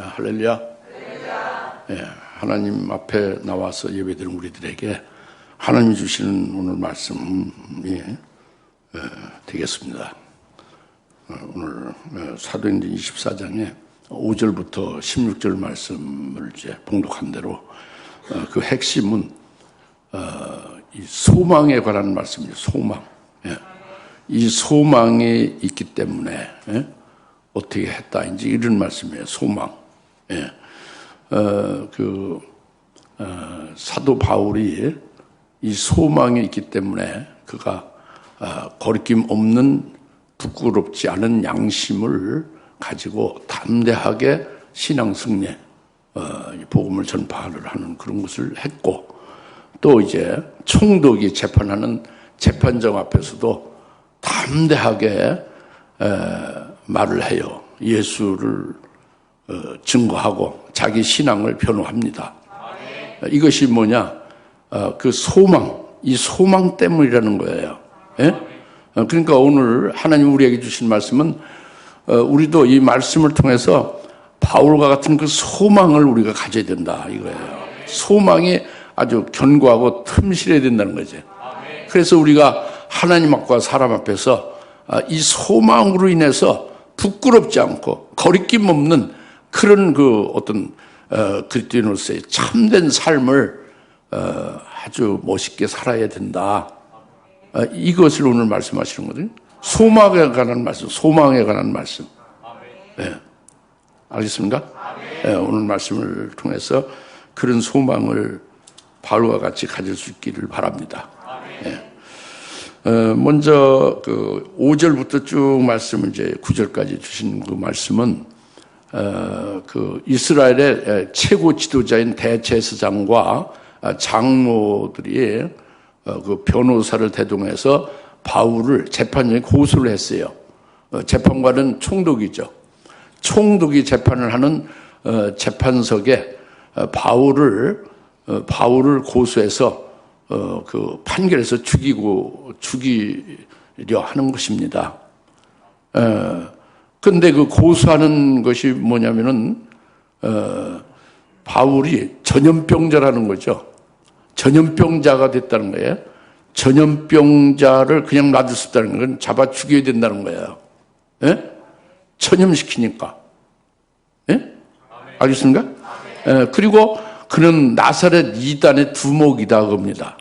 할렐루야. 예, 하나님 앞에 나와서 예배드린 우리들에게 하나님이 주시는 오늘 말씀이 되겠습니다. 오늘 사도행전 24장에 5절부터 16절 말씀을 이제 봉독한 대로 그 핵심은 이 소망에 관한 말씀이에요. 소망. 예. 이 소망이 있기 때문에 어떻게 했다 이제 이런 말씀이에요. 소망. 예. 사도 바울이 이 소망이 있기 때문에 그가 거리낌 없는 부끄럽지 않은 양심을 가지고 담대하게 신앙 승리에 복음을 전파를 하는 그런 것을 했고, 또 이제 총독이 재판하는 재판정 앞에서도 담대하게 말을 해요. 예수를 증거하고 자기 신앙을 변호합니다. 이것이 뭐냐? 그 소망, 이 소망 때문이라는 거예요. 예? 그러니까 오늘 하나님 우리에게 주신 말씀은 우리도 이 말씀을 통해서 바울과 같은 그 소망을 우리가 가져야 된다 이거예요. 소망이 아주 견고하고 틈실해야 된다는 거죠. 그래서 우리가 하나님 앞과 사람 앞에서 이 소망으로 인해서 부끄럽지 않고 거리낌 없는 그런 그 어떤 그리스도인으로서의 참된 삶을 아주 멋있게 살아야 된다. 이것을 오늘 말씀하시는 거거든요. 소망에 관한 말씀, 소망에 관한 말씀. 네. 알겠습니까? 네, 오늘 말씀을 통해서 그런 소망을 바울과 같이 가질 수 있기를 바랍니다. 네. 먼저 그 5절부터 쭉 말씀을 이제 9절까지 주신 그 말씀은 그 이스라엘의 최고 지도자인 대제사장과 장로들이 그 변호사를 대동해서 바울을 재판장에 고소를 했어요. 재판관은 총독이죠. 총독이 재판을 하는 재판석에 바울을 고소해서 그 판결에서 죽이려 하는 것입니다. 근데 그 고소하는 것이 뭐냐면은 바울이 전염병자라는 거죠. 전염병자가 됐다는 거예요. 전염병자를 그냥 놔둘 수 없다는 건 잡아 죽여야 된다는 거예요. 예? 전염시키니까. 예? 알겠습니까? 예, 그리고 그는 나사렛 이단의 두목이다 겁니다.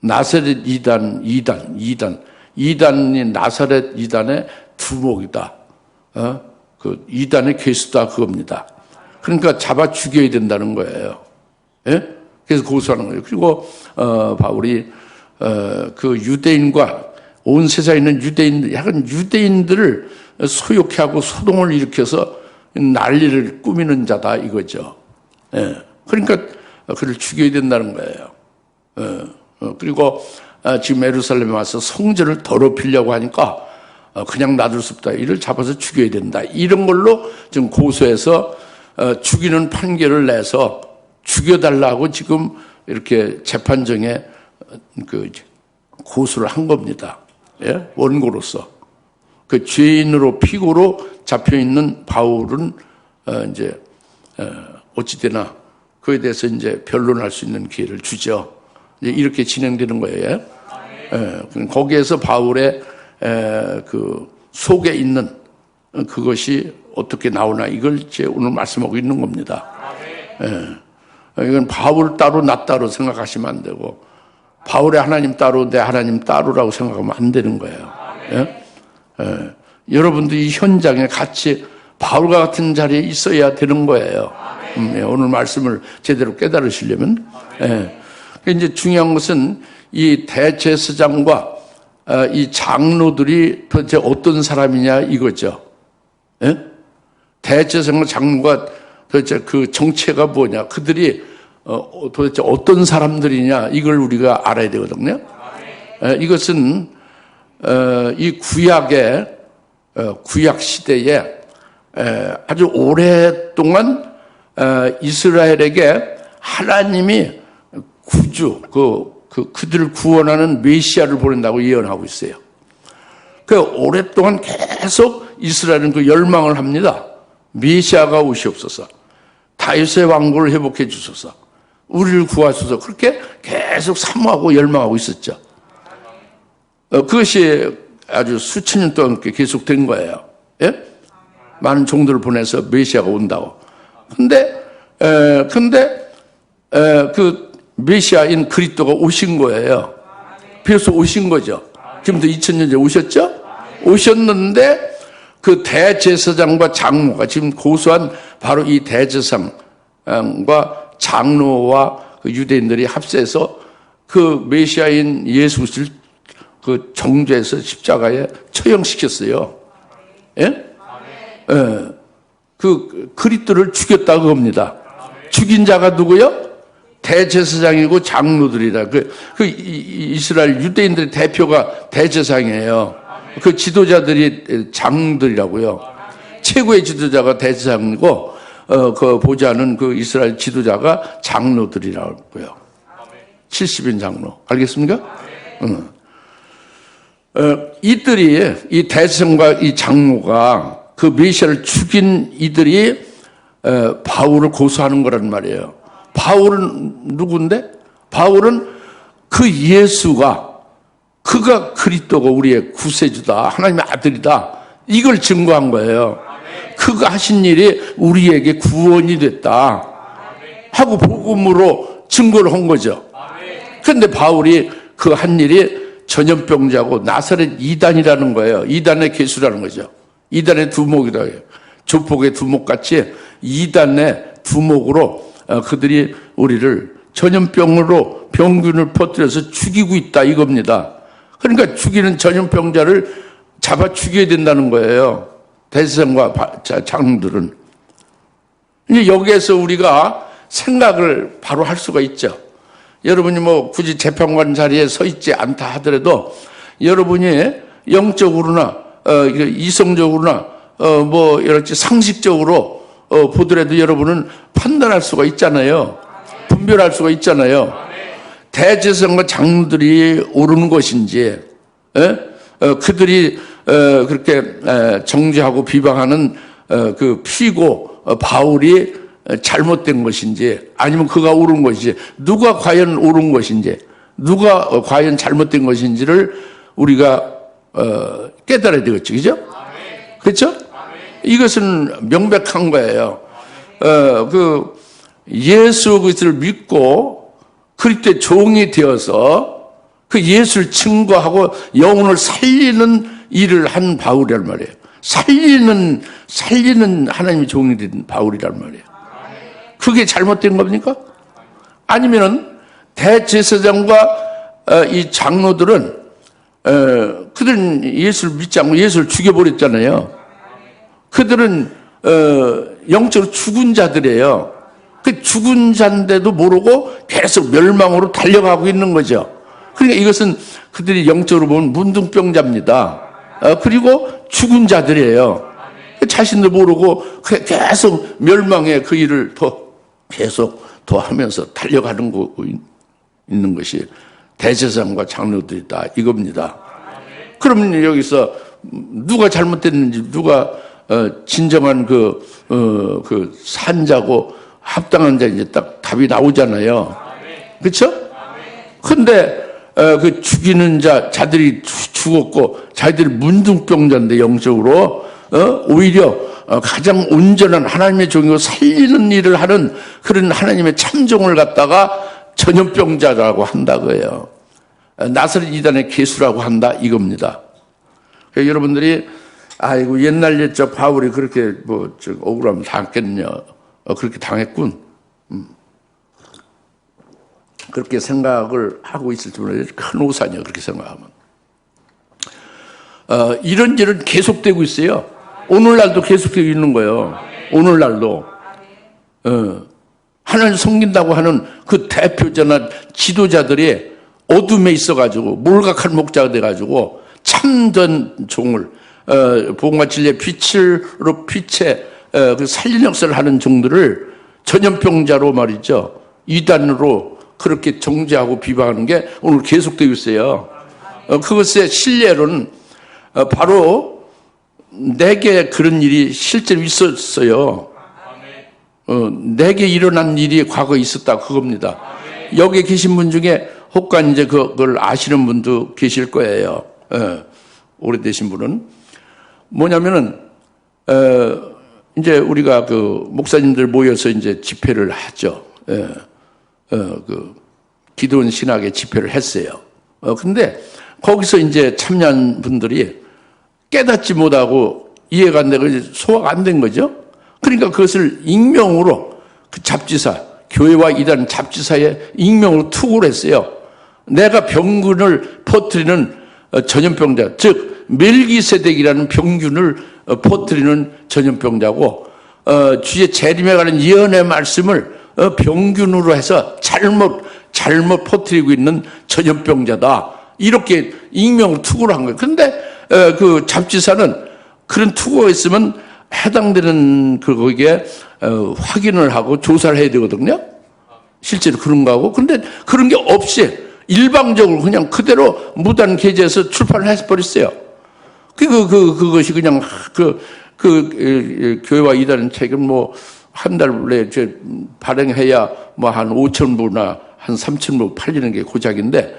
나사렛 이단이 나사렛 이단의 두목이다. 그 이단의 괴수다 그겁니다. 그러니까 잡아 죽여야 된다는 거예요. 예? 그래서 고소하는 거예요. 그리고 바울이 그 유대인과 온 세상에 있는 유대인들을 소욕해 하고 소동을 일으켜서 난리를 꾸미는 자다 이거죠. 예. 그러니까 그를 죽여야 된다는 거예요. 그리고 지금 예루살렘에 와서 성전을 더럽히려고 하니까 그냥 놔둘 수 없다. 이를 잡아서 죽여야 된다. 이런 걸로 지금 고소해서 죽이는 판결을 내서 죽여달라고 지금 이렇게 재판정에 그 고소를 한 겁니다. 예? 원고로서. 그 죄인으로 피고로 잡혀 있는 바울은 이제 어찌되나 그에 대해서 이제 변론할 수 있는 기회를 주죠. 이제 이렇게 진행되는 거예요. 예. 거기에서 바울의 그 속에 있는 그것이 어떻게 나오나 이걸 이제 오늘 말씀하고 있는 겁니다. 예. 이건 바울 따로 나 따로 생각하시면 안 되고 바울의 하나님 따로 내 하나님 따로라고 생각하면 안 되는 거예요. 예? 예. 여러분도 이 현장에 같이 바울과 같은 자리에 있어야 되는 거예요. 예. 오늘 말씀을 제대로 깨달으시려면. 예. 이제 중요한 것은 이 대제사장과 이 장로들이 도대체 어떤 사람이냐 이거죠. 예? 대제사장과 장로가 도대체 그 정체가 뭐냐, 그들이 도대체 어떤 사람들이냐 이걸 우리가 알아야 되거든요. 이것은 이 구약 시대에 아주 오랫동안 이스라엘에게 하나님이 구주 그들을 구원하는 메시아를 보낸다고 예언하고 있어요. 그 오랫동안 계속 이스라엘은 그 열망을 합니다. 메시아가 오시옵소서. 다윗의 왕국을 회복해 주소서. 우리를 구하소서. 그렇게 계속 사모하고 열망하고 있었죠. 그것이 아주 수천 년 동안 계속된 거예요. 예? 많은 종들을 보내서 메시아가 온다고. 근데 그 메시아인 그리스도가 오신 거예요. 비로소 오신 거죠. 지금부터 2000년 전에 오셨죠? 오셨는데 그 대제사장과 장로가 지금 고소한 바로 이 대제사장과 장로와 그 유대인들이 합세해서 그 메시아인 예수를 그 정죄해서 십자가에 처형시켰어요. 예? 예. 그 그리스도를 죽였다 그겁니다. 죽인 자가 누구요? 대제사장이고 장로들이라. 그 이스라엘 유대인들의 대표가 대제사장이에요. 그 지도자들이 장들이라고요. 최고의 지도자가 대제사장이고 그 보좌하는 그 이스라엘 지도자가 장로들이라고요. 70인 장로. 알겠습니까? 이들이 이 대제사장과 이 장로가 그 메시아를 죽인 이들이 바울을 고소하는 거란 말이에요. 바울은 누군데? 바울은 그 예수가 그가 그리스도가 우리의 구세주다. 하나님의 아들이다. 이걸 증거한 거예요. 그가 하신 일이 우리에게 구원이 됐다. 하고 복음으로 증거를 한 거죠. 그런데 바울이 그 한 일이 전염병자고 나사렛 이단이라는 거예요. 이단의 괴수라는 거죠. 이단의 두목이라 해요. 조폭의 두목같이 이단의 두목으로 그들이 우리를 전염병으로 병균을 퍼뜨려서 죽이고 있다 이겁니다. 그러니까 죽이는 전염병자를 잡아 죽여야 된다는 거예요. 대제사장과 장로들은. 이제 여기에서 우리가 생각을 바로 할 수가 있죠. 여러분이 뭐 굳이 재판관 자리에 서 있지 않다 하더라도 여러분이 영적으로나 이성적으로나 뭐 여러 가지 상식적으로 보더라도 여러분은 판단할 수가 있잖아요. 분별할 수가 있잖아요. 대제사장과 장로들이 옳은 것인지, 그들이 그렇게 정죄하고 비방하는 그 피고 바울이 잘못된 것인지, 아니면 그가 옳은 것인지, 누가 과연 옳은 것인지, 누가 과연 잘못된 것인지를 우리가 깨달아야 되겠죠, 그죠? 그렇죠? 이것은 명백한 거예요. 그 예수 그리스도를 믿고 그리스도의 종이 되어서 그 예수를 증거하고 영혼을 살리는 일을 한 바울이란 말이에요. 살리는 하나님의 종이 된 바울이란 말이에요. 그게 잘못된 겁니까? 아니면은 대제사장과 이 장로들은 그들은 예수를 믿지 않고 예수를 죽여버렸잖아요. 그들은 영적으로 죽은 자들이에요. 그 죽은 자인데도 모르고 계속 멸망으로 달려가고 있는 거죠. 그러니까 이것은 그들이 영적으로 보면 문둥병자입니다. 그리고 죽은 자들이에요. 자신도 모르고 계속 멸망의 그 일을 계속 더 하면서 달려가는 거 있는 것이 대제사장과 장로들이다 이겁니다. 그러면 여기서 누가 잘못됐는지, 누가 진정한 그 산자고 합당한 자 이제 딱 답이 나오잖아요. 그렇죠? 근데 그 죽이는 자들이 죽었고 자기들이 문둥병자인데 영적으로 오히려 가장 온전한 하나님의 종이고 살리는 일을 하는 그런 하나님의 참종을 갖다가 전염병자라고 한다고요. 나사렛 이단의 괴수라고 한다 이겁니다. 그러니까 여러분들이 아이고 옛날 옛적 바울이 그렇게 뭐 억울하면 당했겠냐, 그렇게 당했군. 그렇게 생각을 하고 있을지 모르겠어요. 큰 오산이요, 그렇게 생각하면. 이런 일은 계속되고 있어요. 오늘날도 계속되고 있는 거예요. 오늘날도. 하나님 섬긴다고 하는 그 대표자나 지도자들이 어둠에 있어가지고 몰각한 목자가 돼가지고 참된 종을 복음과 진리의 빛으로 빛의 그 살리는 역사를 하는 종들을 전염병자로 말이죠. 이단으로 그렇게 정죄하고 비방하는 게 오늘 계속되고 있어요. 그것의 실례로는 바로 내게 그런 일이 실제로 있었어요. 내게 일어난 일이 과거에 있었다 그겁니다. 여기 계신 분 중에 혹간 이제 그걸 아시는 분도 계실 거예요. 오래되신 분은 뭐냐면은 이제 우리가 그 목사님들 모여서 이제 집회를 하죠. 그 기도원 신학의 집회를 했어요. 근데 거기서 이제 참여한 분들이 깨닫지 못하고 이해가 안 되고 소화가 안 된 거죠. 그러니까 그것을 익명으로 그 잡지사, 교회와 이단 잡지사에 익명으로 투고를 했어요. 내가 병균을 퍼뜨리는 전염병자, 즉 멜기세덱이라는 병균을 퍼뜨리는 전염병자고 주의 재림에 관한 예언의 말씀을 병균으로 해서 잘못 퍼뜨리고 있는 전염병자다. 이렇게 익명으로 투고를 한 거예요. 그런데 그 잡지사는 그런 투고가 있으면 해당되는 거기에 확인을 하고 조사를 해야 되거든요. 실제로 그런 거하고. 근데 그런 게 없이 일방적으로 그냥 그대로 무단 게재해서 출판을 해버렸어요. 그것이 그냥 교회와 이단 책은 뭐 한 달 내에 발행해야 뭐 한 5,000부나 한 3,000부 팔리는 게 고작인데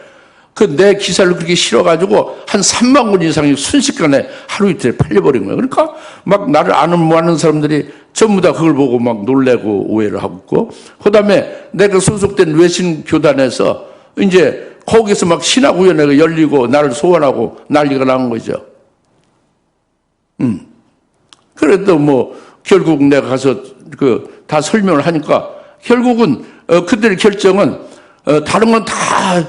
그 내 기사를 그렇게 실어가지고 한 3만 권 이상이 순식간에 하루 이틀에 팔려버린 거예요. 그러니까 막 나를 아는 뭐 하는 사람들이 전부 다 그걸 보고 막 놀래고 오해를 하고 있고, 그 다음에 내가 소속된 외신 교단에서 이제 거기서 막 신학위원회가 열리고 나를 소환하고 난리가 난 거죠. 그래도 뭐 결국 내가 가서 다 설명을 하니까 결국은 그들의 결정은 다른 건 다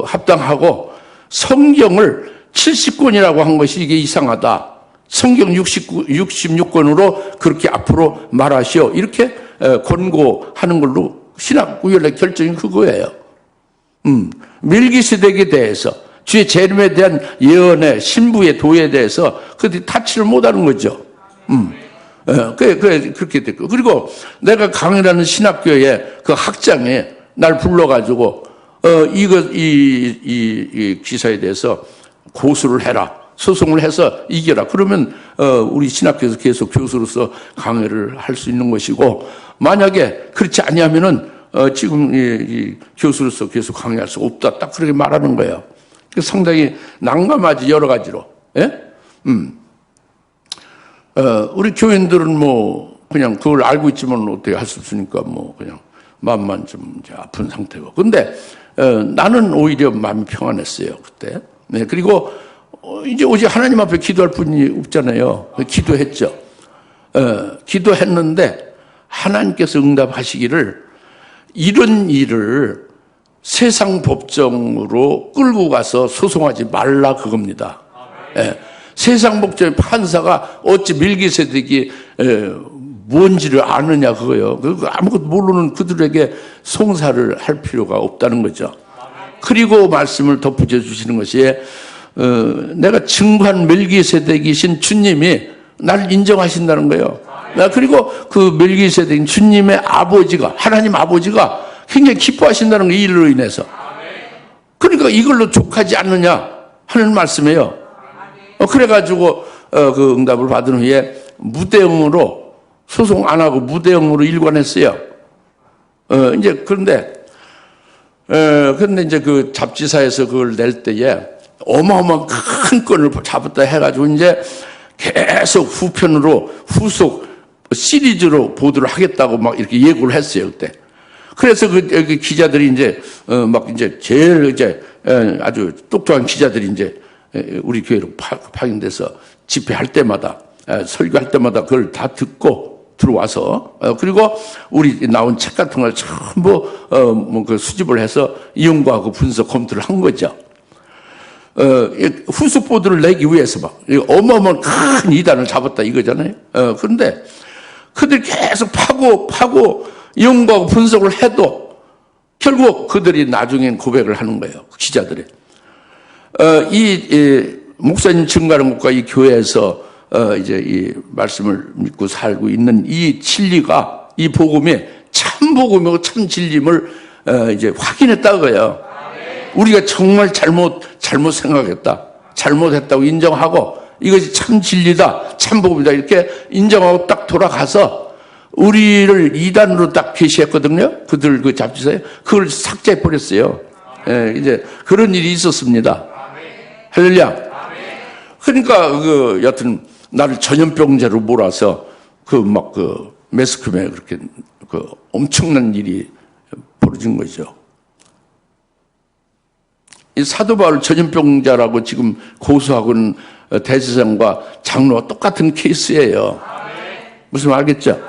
합당하고 성경을 70권이라고 한 것이 이게 이상하다. 성경 66권으로 그렇게 앞으로 말하시오. 이렇게 권고하는 걸로 신학위원회 결정이 그거예요. 멜기세덱에 대해서 주의 재림에 대한 예언의 신부의 도에 대해서 그들이 타치를 못하는 거죠. 그렇게 됐고, 그리고 내가 강의하는 신학교의 그 학장에 날 불러가지고 이 기사에 대해서 고소를 해라, 소송을 해서 이겨라. 그러면 우리 신학교에서 계속 교수로서 강의를 할 수 있는 것이고, 만약에 그렇지 아니하면은 지금 이 교수로서 계속 강의할 수 없다. 딱 그렇게 말하는 거예요. 상당히 난감하지, 여러 가지로. 예? 우리 교인들은 뭐 그냥 그걸 알고 있지만 어떻게 할 수 없으니까 뭐 그냥 마음만 좀 이제 아픈 상태고. 근데 나는 오히려 마음이 평안했어요, 그때. 네, 그리고 이제 오직 하나님 앞에 기도할 뿐이 없잖아요. 기도했죠. 기도했는데 하나님께서 응답하시기를 이런 일을 세상 법정으로 끌고 가서 소송하지 말라 그겁니다. 예, 세상 법정의 판사가 어찌 멜기세덱이 뭔지를 아느냐 그거예요. 아무것도 모르는 그들에게 송사를 할 필요가 없다는 거죠. 그리고 말씀을 덧붙여 주시는 것이 내가 증거한 멜기세덱이신 주님이 나를 인정하신다는 거예요. 그리고 그 멜기세덱인 주님의 아버지가, 하나님 아버지가 굉장히 기뻐하신다는 거, 이 일로 인해서. 그러니까 이걸로 족하지 않느냐 하는 말씀이에요. 그래가지고 그 응답을 받은 후에 무대응으로 소송 안 하고 무대응으로 일관했어요. 이제 그런데 이제 그 잡지사에서 그걸 낼 때에 어마어마한 큰 건을 잡았다 해가지고 이제 계속 후편으로 후속 시리즈로 보도를 하겠다고 막 이렇게 예고를 했어요, 그때. 그래서 그 기자들이 이제 막 이제 제일 이제 아주 똑똑한 기자들이 이제 우리 교회로 파견돼서 집회할 때마다 설교할 때마다 그걸 다 듣고 들어와서 그리고 우리 나온 책 같은 걸 전부 그 수집을 해서 이용과하고 분석 검토를 한 거죠. 후속 보도를 내기 위해서 막 어마어마한 큰 이단을 잡았다 이거잖아요. 그런데 그들이 계속 파고 연구하고 분석을 해도 결국 그들이 나중엔 고백을 하는 거예요. 기자들이. 이 목사님 증거하는 것과 이 교회에서 이제 이 말씀을 믿고 살고 있는 이 진리가, 이 복음이 참 복음이고 참 진리임을 이제 확인했다고요. 우리가 정말 잘못 생각했다, 잘못했다고 인정하고 이것이 참 진리다, 참 복음이다 이렇게 인정하고 딱 돌아가서 우리를 이단으로 딱 게시했거든요. 그들 그 잡지사에 그걸 삭제해 버렸어요. 예, 이제 그런 일이 있었습니다. 할렐루야. 그러니까 여하튼 나를 전염병자로 몰아서 매스컴에 그렇게 엄청난 일이 벌어진 거죠. 이 사도 바울 전염병자라고 지금 고소하고는 대제사장과 장로와 똑같은 케이스예요. 무슨 말 알겠죠?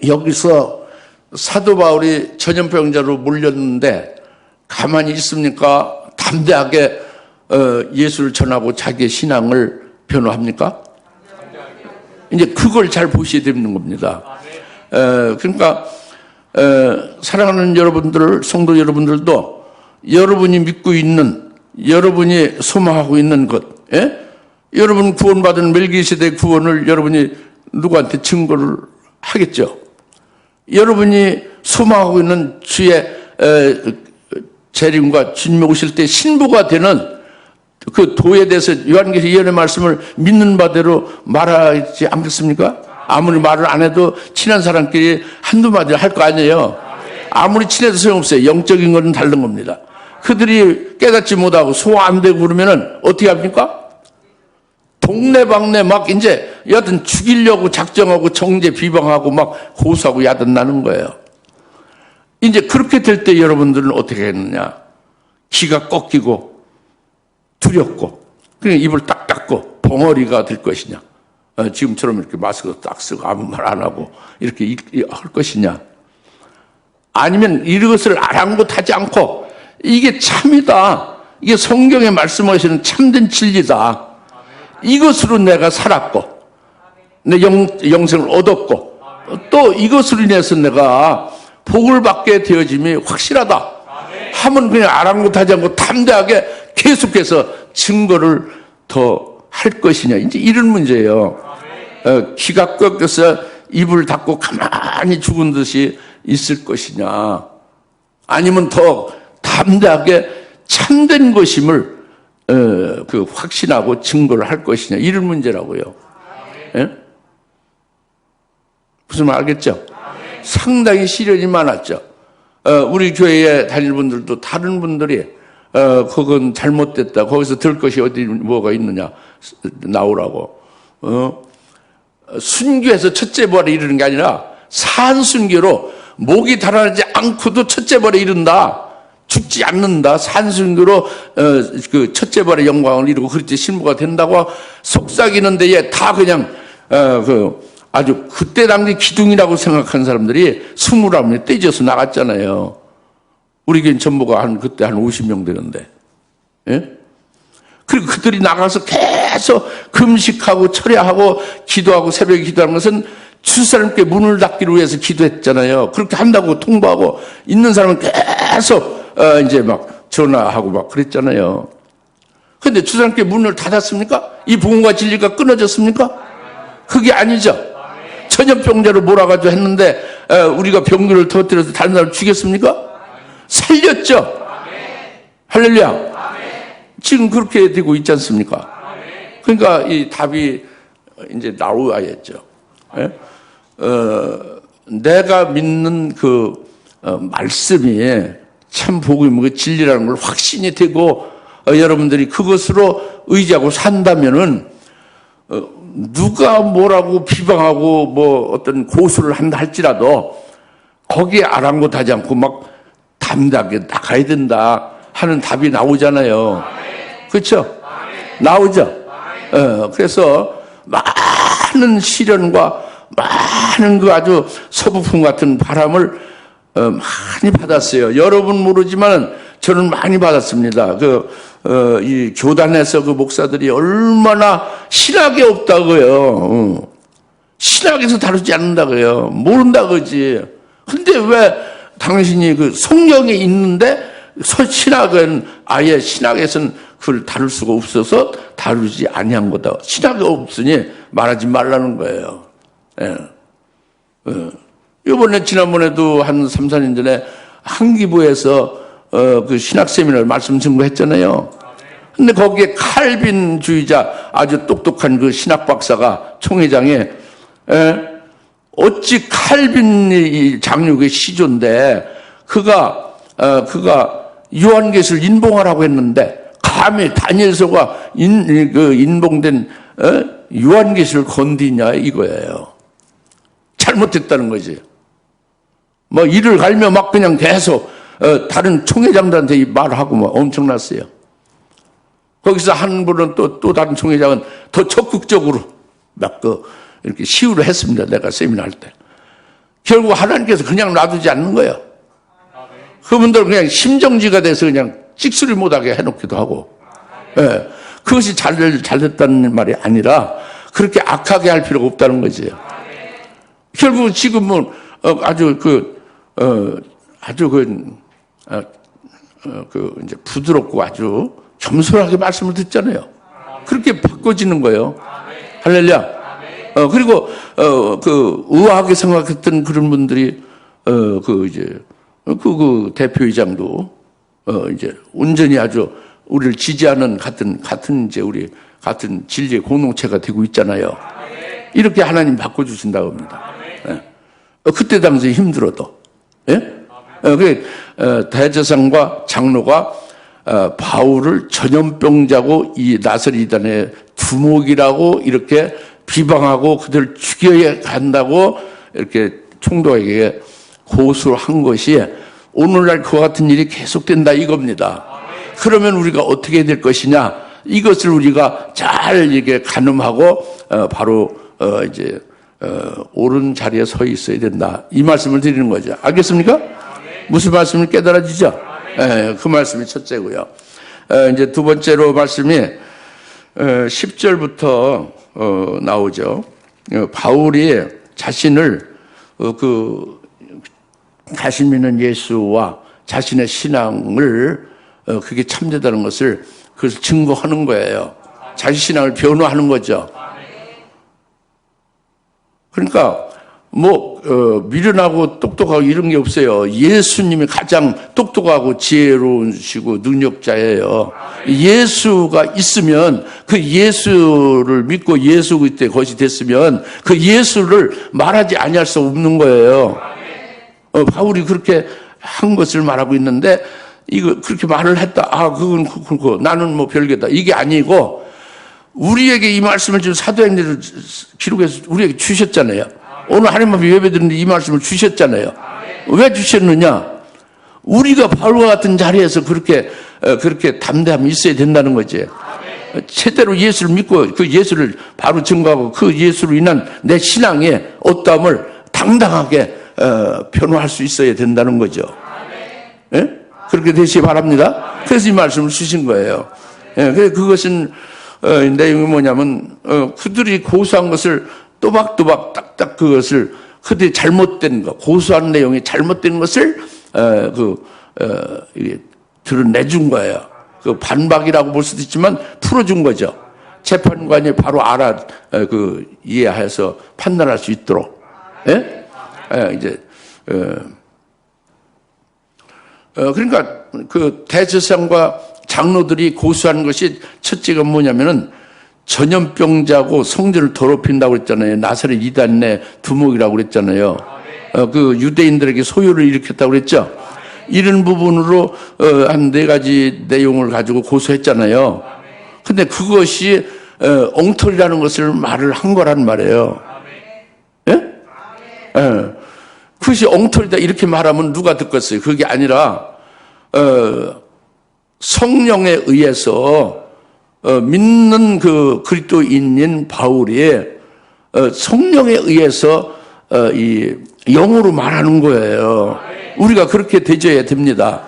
여기서 사도 바울이 전염병자로 몰렸는데 가만히 있습니까? 담대하게 예수를 전하고 자기의 신앙을 변호합니까? 이제 그걸 잘 보셔야 되는 겁니다. 그러니까 사랑하는 여러분들, 성도 여러분들도 여러분이 믿고 있는, 여러분이 소망하고 있는 것, 여러분 구원받은 멜기세덱 구원을 여러분이 누구한테 증거를 하겠죠. 여러분이 소망하고 있는 주의 재림과 주님 오실 때 신부가 되는 그 도에 대해서 요한계시록 예언의 말씀을 믿는 바대로 말하지 않겠습니까? 아무리 말을 안 해도 친한 사람끼리 한두 마디를 할 거 아니에요. 아무리 친해도 소용없어요. 영적인 거는 다른 겁니다. 그들이 깨닫지 못하고 소화 안 되고 그러면은 어떻게 합니까? 동네방네 막 이제 여하튼 죽이려고 작정하고 정죄 비방하고 막 고소하고 야단나는 거예요. 이제 그렇게 될 때 여러분들은 어떻게 했느냐? 기가 꺾이고 두렵고 그냥 입을 딱 닫고 벙어리가 될 것이냐? 지금처럼 이렇게 마스크 딱 쓰고 아무 말 안 하고 이렇게 할 것이냐? 아니면 이것을 아랑곳하지 않고 이게 참이다. 이게 성경에 말씀하시는 참된 진리다. 이것으로 내가 살았고 내 영생을 얻었고 또 이것으로 인해서 내가 복을 받게 되어짐이 확실하다 하면 그냥 아랑곳하지 않고 담대하게 계속해서 증거를 더 할 것이냐, 이제 이런 문제예요. 기가 꺾여서 입을 닫고 가만히 죽은 듯이 있을 것이냐, 아니면 더 담대하게 참된 것임을 확신하고 증거를 할 것이냐, 이런 문제라고요. 예? 무슨 말 알겠죠? 상당히 시련이 많았죠. 우리 교회에 다닐 분들도 다른 분들이 그건 잘못됐다, 거기서 들 것이 어디 뭐가 있느냐 나오라고. 순교해서 첫째 벌에 이르는 게 아니라 산순교로 목이 달아나지 않고도 첫째 벌에 이른다, 죽지 않는다, 산순교로 그 첫째 벌의 영광을 이루고 그렇게 신부가 된다고 속삭이는 데에 다 그냥 아주 그때 당시 기둥이라고 생각한 사람들이 20명이 떼져서 나갔잖아요. 우리 교인 전부가 그때 한 50명 되는데. 예? 그리고 그들이 나가서 계속 금식하고 철야하고 기도하고 새벽에 기도하는 것은 주사람께 문을 닫기를 위해서 기도했잖아요. 그렇게 한다고 통보하고 있는 사람은 계속 이제 막 전화하고 막 그랬잖아요. 그런데 주사람께 문을 닫았습니까? 이 복음과 진리가 끊어졌습니까? 그게 아니죠. 전염병자로 몰아가지고 했는데 우리가 병균을 터뜨려서 다른 사람을 죽였습니까? 살렸죠. 할렐루야. 지금 그렇게 되고 있지 않습니까? 그러니까 이 답이 이제 나와야죠. 내가 믿는 그 말씀이 참 복음이고 그 진리라는 걸 확신이 되고 여러분들이 그것으로 의지하고 산다면은 누가 뭐라고 비방하고 뭐 어떤 고소를 한다 할지라도 거기에 아랑곳하지 않고 막 담대하게 나가야 된다 하는 답이 나오잖아요. 그렇죠? 나오죠? 그래서 많은 시련과 많은 그 아주 서부풍 같은 바람을 많이 받았어요. 여러분 모르지만 저는 많이 받았습니다. 이 교단에서 그 목사들이 얼마나 신학이 없다고요. 신학에서 다루지 않는다고요. 모른다 그러지. 근데 왜 당신이 그 성경에 있는데 신학은 아예 신학에서는 그걸 다룰 수가 없어서 다루지 아니한 거다. 신학이 없으니 말하지 말라는 거예요. 예. 지난번에도 한 3, 4년 전에 한기부에서 그 신학 세미나를 말씀 증거했잖아요. 근데 거기에 칼빈주의자 아주 똑똑한 그 신학 박사가 총회장에 어찌 칼빈이 장육의 시조인데 그가 요한계시를 인봉하라고 했는데 감히 다니엘서가 인봉된 요한계시를 건드냐 이거예요. 잘못했다는 거지. 뭐 이를 갈며 막 그냥 계속 다른 총회장들한테 말하고 뭐 엄청났어요. 거기서 한 분은 또 다른 총회장은 더 적극적으로 막 이렇게 시위를 했습니다. 내가 세미나 할 때. 결국 하나님께서 그냥 놔두지 않는 거예요. 그분들 그냥 심정지가 돼서 그냥 찍소리 못하게 해놓기도 하고. 예. 그것이 잘됐다는 말이 아니라 그렇게 악하게 할 필요가 없다는 거지. 결국 지금은 아주 이제 부드럽고 아주 겸손하게 말씀을 듣잖아요. 그렇게 바꿔지는 거예요. 할렐루야. 그리고 의아하게 생각했던 그런 분들이 그 대표의장도 이제 온전히 아주 우리를 지지하는 같은 이제 우리 같은 진리의 공동체가 되고 있잖아요. 이렇게 하나님 바꿔주신다고 합니다. 그때 당시에 힘들어도. 예? 대제사장과 장로가 바울을 전염병자고 이 나사렛 이단의 두목이라고 이렇게 비방하고 그들을 죽여야 한다고 이렇게 총독에게 고소를 한 것이 오늘날 그와 같은 일이 계속된다 이겁니다. 그러면 우리가 어떻게 해야 될 것이냐? 이것을 우리가 잘 이게 가늠하고 바로 이제 옳은 자리에 서 있어야 된다. 이 말씀을 드리는 거죠. 알겠습니까? 무슨 말씀을 깨달아지죠? 그 말씀이 첫째고요. 이제 두 번째로 말씀이 10절부터 나오죠. 바울이 자신을 자신 믿는 예수와 자신의 신앙을 그게 참되다는 것을 그래서 증거하는 거예요. 자기 신앙을 변호하는 거죠. 그러니까 미련하고 똑똑하고 이런 게 없어요. 예수님이 가장 똑똑하고 지혜로우시고 능력자예요. 예수가 있으면 그 예수를 믿고 예수 그때 것이 됐으면 그 예수를 말하지 아니할 수 없는 거예요. 바울이 그렇게 한 것을 말하고 있는데 이거 그렇게 말을 했다. 그건 그렇고 나는 뭐 별개다. 이게 아니고 우리에게 이 말씀을 지금 사도행전을 기록해서 우리에게 주셨잖아요. 오늘 하나님 앞에 예배 드리는데 이 말씀을 주셨잖아요. 왜 주셨느냐? 우리가 바울과 같은 자리에서 그렇게 담대함이 있어야 된다는 거지. 제대로 예수를 믿고 그 예수를 바로 증거하고 그 예수로 인한 내 신앙의 어떠함을 당당하게 변호할 수 있어야 된다는 거죠. 예? 그렇게 되시기 바랍니다. 그래서 이 말씀을 주신 거예요. 예, 그것은 내용이 뭐냐면 그들이 고소한 것을 또박또박 딱딱 그것을 그들이 잘못된 것, 고소한 내용이 잘못된 것을 드러내준 거예요. 그 반박이라고 볼 수도 있지만 풀어준 거죠. 재판관이 바로 이해해서 판단할 수 있도록. 예? 그러니까 그 대제사장과 장로들이 고소한 것이 첫째가 뭐냐면은 전염병자고 성전을 더럽힌다고 그랬잖아요. 나사렛 이단의 두목이라고 그랬잖아요. 그 유대인들에게 소요를 일으켰다고 그랬죠. 이런 부분으로 한 4가지 내용을 가지고 고소했잖아요. 근데 그것이 엉터리라는 것을 말을 한 거란 말이에요. 예? 그것이 엉터리다 이렇게 말하면 누가 듣겠어요? 그게 아니라 성령에 의해서 믿는 그 그리스도인인 바울이 성령에 의해서 이 영으로 말하는 거예요. 우리가 그렇게 되져야 됩니다.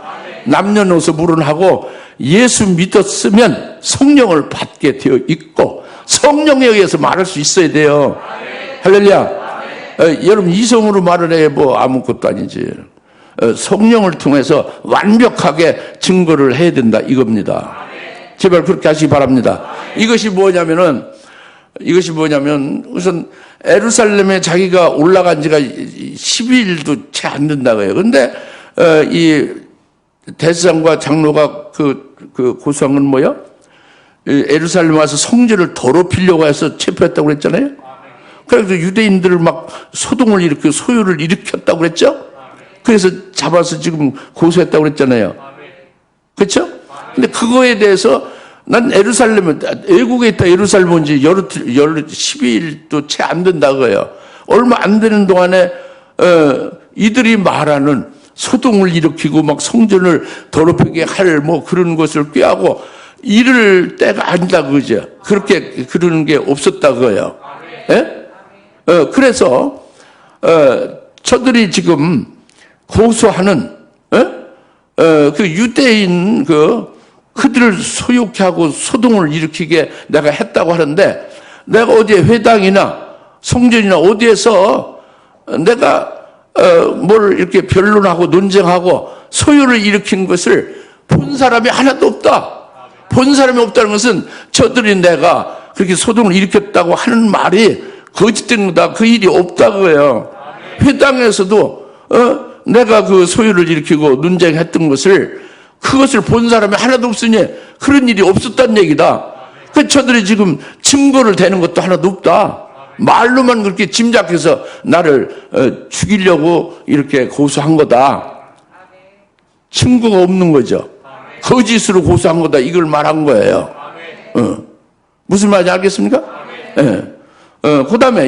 남녀노소 무론하고 예수 믿었으면 성령을 받게 되어 있고 성령에 의해서 말할 수 있어야 돼요. 할렐루야. 여러분 이성으로 말을 해 뭐 아무것도 아니지. 성령을 통해서 완벽하게 증거를 해야 된다 이겁니다. 제발 그렇게 하시기 바랍니다. 이것이 뭐냐면 우선 예루살렘에 자기가 올라간 지가 12일도 채 안 된다고 해요. 그런데 이 대제사장과 장로가 그 고소한 건 뭐야? 예루살렘 와서 성전을 더럽히려고 해서 체포했다고 그랬잖아요. 그래서 유대인들을 막 소동을 일으키고 소요를 일으켰다고 그랬죠? 그래서 잡아서 지금 고소했다고 그랬잖아요. 그렇죠? 근데 그거에 대해서 난 예루살렘은, 외국에 있다 예루살렘 온 지 12일도 채 안 된다고요. 얼마 안 되는 동안에, 이들이 말하는 소동을 일으키고 막 성전을 더럽히게 할 뭐 그런 것을 꾀하고 이럴 때가 아니다 그죠? 그렇게 그러는 게 없었다고요. 예? 그래서 저들이 지금 고소하는 그 유대인 그들을 소욕케 하고 소동을 일으키게 내가 했다고 하는데, 내가 어디에 회당이나 성전이나 어디에서 내가 뭘 이렇게 변론하고 논쟁하고 소요를 일으킨 것을 본 사람이 하나도 없다. 본 사람이 없다는 것은 저들이 내가 그렇게 소동을 일으켰다고 하는 말이 거짓된 거다. 그 일이 없다고요. 회당에서도 내가 그 소요를 일으키고 논쟁했던 것을, 그것을 본 사람이 하나도 없으니 그런 일이 없었다는 얘기다. 그 저들이 지금 증거를 대는 것도 하나도 없다. 말로만 그렇게 짐작해서 나를 죽이려고 이렇게 고소한 거다. 증거가 없는 거죠. 거짓으로 고소한 거다. 이걸 말한 거예요. 무슨 말인지 알겠습니까? 그 다음에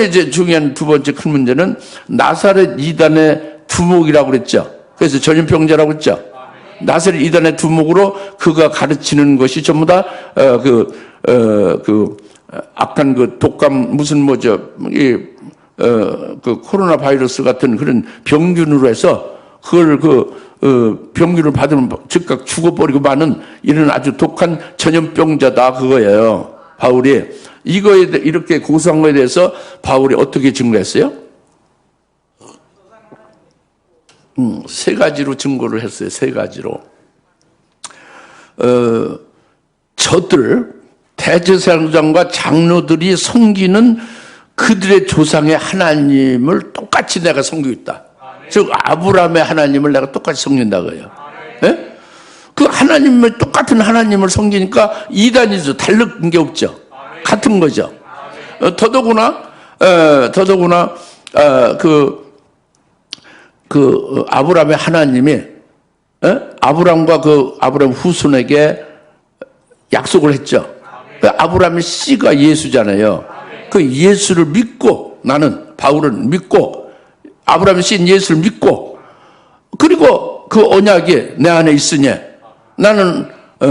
이제 중요한 두 번째 큰 문제는 나사렛 이단의 두목이라고 그랬죠. 그래서 전염병자라고 그랬죠. 나사렛 이단의 두목으로 그가 가르치는 것이 전부 다 악한 그 독감 무슨 그 코로나 바이러스 같은 그런 병균으로 해서 그걸 병균을 받으면 즉각 죽어버리고 마는 이런 아주 독한 전염병자다 그거예요. 바울이 이거에 이렇게 고소한 거에 대해서 바울이 어떻게 증거했어요? 세 가지로 증거를 했어요. 세 가지로. 저들 대제사장과 장로들이 섬기는 그들의 조상의 하나님을 똑같이 내가 섬기고 있다. 즉 아브라함의 하나님을 내가 똑같이 섬긴다고요. 예? 그 하나님을 똑같은 하나님을 섬기니까 이단이죠. 다른 게 없죠. 같은 거죠. 더더구나 아브라함의 하나님이 아브라함과 그 아브라함 후손에게 약속을 했죠. 아브라함의 씨가 예수잖아요. 그 예수를 믿고, 나는 바울은 믿고 아브라함의 씨인 예수를 믿고, 그리고 그 언약이 내 안에 있으니 나는